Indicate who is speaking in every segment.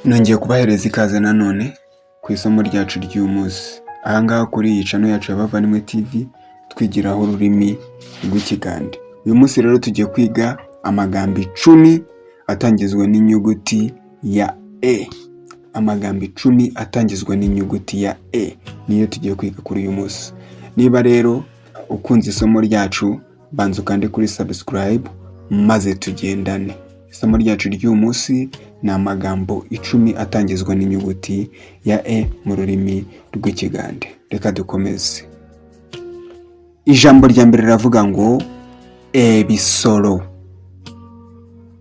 Speaker 1: Nongeye kubahereza ikaze nanone ku isomo ryacu ry'uyu munsi. Ahangaha kuri iyi channel yacu ya Bavandimwe TV twigiraho ururimi rw'Ikigande. Uyu munsi rero tugiye kwiga amagambo 10 atangizwa n'inyuguti ya E. Amagambo 10 atangizwa n'inyuguti ya E niyo tugiye kwiga kuri uyu munsi. Niba rero ukunze isomo ryacu, banza ukande kuri subscribe maze tugendane. Isomo ryacu ry'uyu munsi ni amagambo 10 atangizwa n'inyuguti ya E mu rurimi rw'Ikigande. Reka dukomeze. Ijambo rya mbere riravuga ngo ebisolo.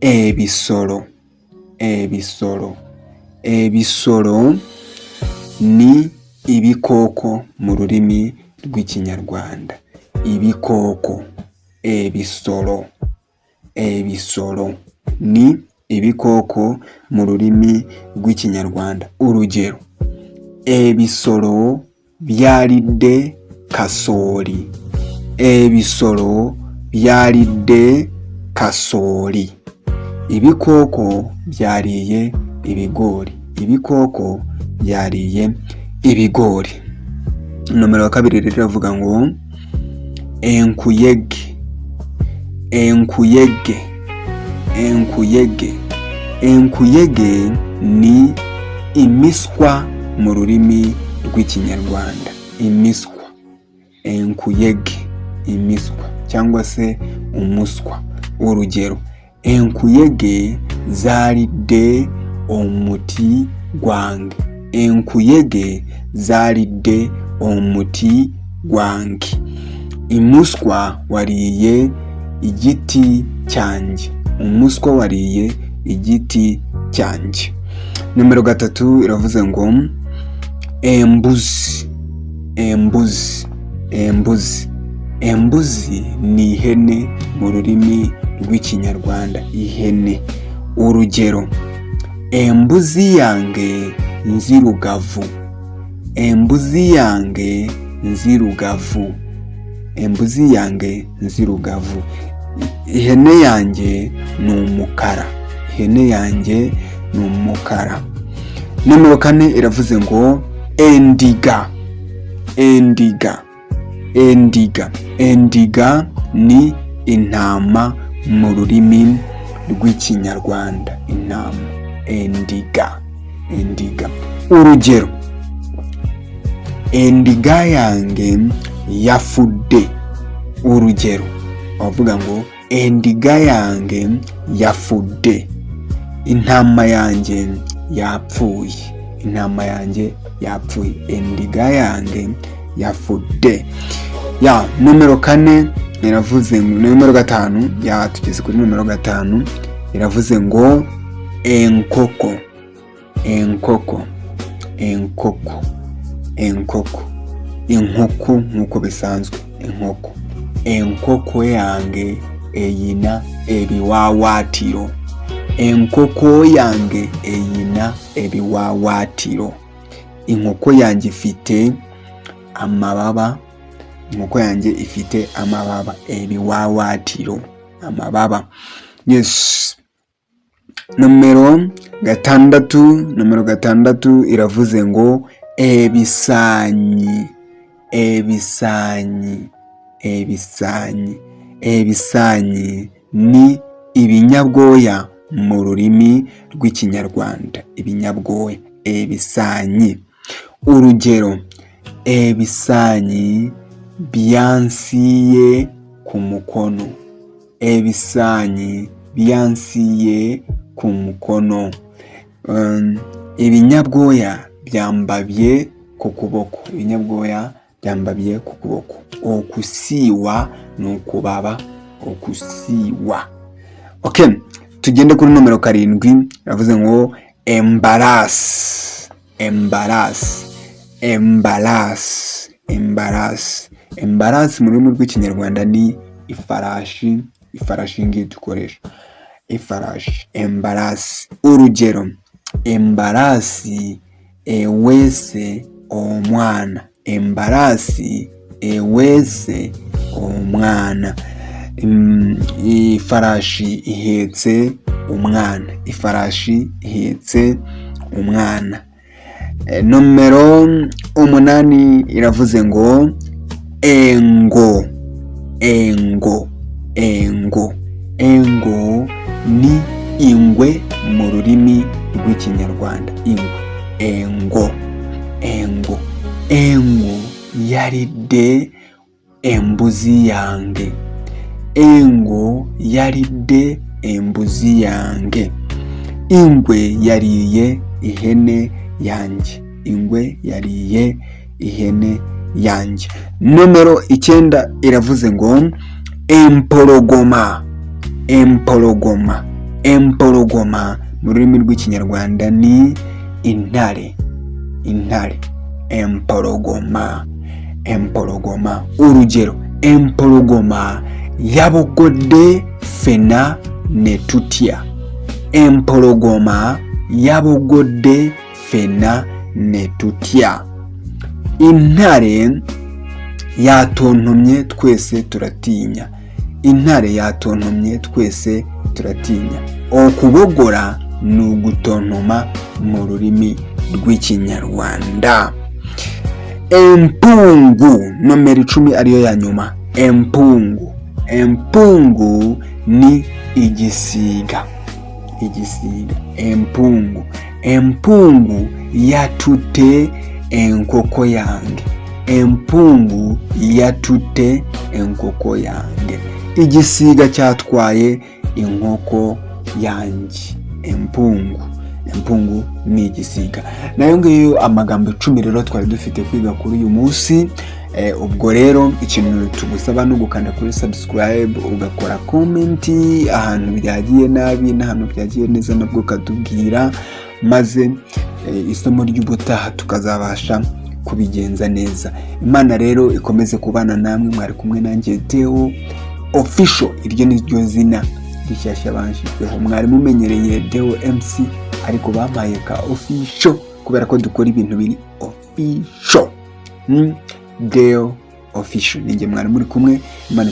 Speaker 1: Ebisolo. Ebisolo. Ebisolo ni ibikoko mu rurimi rw'Ikinyarwanda. Ibikoko. Ebisolo. Ebisolo ni ibikoko mu rurimi rw'Ikinyarwanda. Urugero: ebisolo byalidde kasooli. Ebisolo byalidde kasooli. Ibikoko byariye ibigori. Ibikoko byariye ibigori. Nomero ya kabiri riravuga ngo enkuyege. Enkuyege. Enkuyege. Enkuyege ni imiswa mu rurimi rw'Ikinyarwanda. Imiswa. Enkuyege. Imiswa cyangwa se umuswa. Urugero: enkuyege zalidde omuti gwange. Enkuyege zalidde omuti gwange. Imuswa wariye igiti cyanjye. Umuswa wariye igiti cyanjye. Nomero 3 iravuze ngo embuzi. Embuzi. Embuzi. Embuzi ni ihene mu rurimi rw'Ikinyarwanda. Ihene. Urugero: embuzi yange nzirugavu. Embuzi yange nzirugavu. Embuzi yange nzirugavu. Ihene yanjye ni umukara. Ihene yanjye ni umukara. Nomero 4 iravuze ngo endiga. Endiga. Endiga. Endiga ni intama mu rurimi rw'Ikinyarwanda. Intama. Endiga. Endiga. Urugero: endiga yange yafudde. Urugero: bavuga ngo endiga yange yafudde. Intama yanjye yapfuye. Intama yanjye yapfuye. Endiga yange yafudde. Nomero 4 iravuze ngo nomero 5 tugeze kuri nomero 5 iravuze ngo enkoko. Enkoko. Enkoko. Enkoko. Inkoko nkuko bisanzwe. Inkoko. Enkoko yange eyina ebiwawatiro. Enkoko yange eyina ebiwawatiro. Inkoko yange ifite amababa. Inkoko yange ifite amababa. Ebiwawatiro. Amababa. Yes. Nomero 6. Nomero 6 iravuze ngo ebisanyi. Ebisanyi. Ebisanyi. Ebisanyi ni ibinyabwoya mu rurimi rw'Ikinyarwanda. Ibinyabwoya. Ebisanyi. Urugero: ebisanyi byansiye ku mukono. Ebisanyi byansiye ku mukono. Ibinyabwoya byambabye ku kuboko. Ibinyabwoya byambabye ku kuboko. Okusiwa ni ukubaba. Okusiwa. Okay, tugende kuri nomero 7 iravuze ngo embarrass. Embarrass. Embarrass. Embarrass. Embarrass mu rurimi rw'Ikinyarwanda ni ifarashi. Ifarashi ngiye dukoresha. Ifarashi. Embarrass. Urugero: embarrass ewese omwana. embarasi, ewese, umwana. Ifarashi ihetse umwana. Ifarashi ihetse umwana. Nomero 8 iravuze ngo engo. Engo. Engo. Engo ni ingwe mu rurimi rw'ikinyarwanda. Ingwe. Engo. Engo. Engo yaridde embuzi yange. Engo yaridde embuzi yange. Ingwe yariye ihene yanjye. Ingwe yariye ihene yanjye. Nomero 9 iravuze ngo empologoma. Empologoma. Empologoma mu rurimi rw'ikinyarwanda ni intare. Intare. Empologoma. Empologoma. Urugero: empologoma yabogodde fena ne tutya. Empologoma yabogodde fena ne tutya. Intare yatontomye twese turatinya. Intare yatontomye twese turatinya. Okubogora ni ugutontoma mu rurimi rw'ikinyarwanda. Empungu. Nomero 10 ariyo ya nyuma. Empungu. Empungu ni igisiga. Igisiga. Empungu. Empungu yatute enkoko yange. Empungu yatute enkoko yange. Igisiga cyatwaye inkoko yanjye. Empungu. Empungu ni igisiga. Nayo ngiyo amagambo 10 rero twari dufite kwiga kuri uyu munsi. Ubwo rero ikintu tugusaba no gukanda kuri subscribe, ugakora comment ahantu byagiye nabi n'ahantu byagiye neza, nabwo katubwira, maze isomo ry'ubutaha tukazabasha kubigenza neza. Imana rero ikomeze kubana namwe. Mwari kumwe nanjye Deo Official. Iryo ni ryo zina rishyashya banshyizeho. Mwari mumenyereye Deo MC, ariko bampaye ka Official kubera ko dukora ibintu biri official. Deo Official. Ninjye mwari muri kumwe. Imana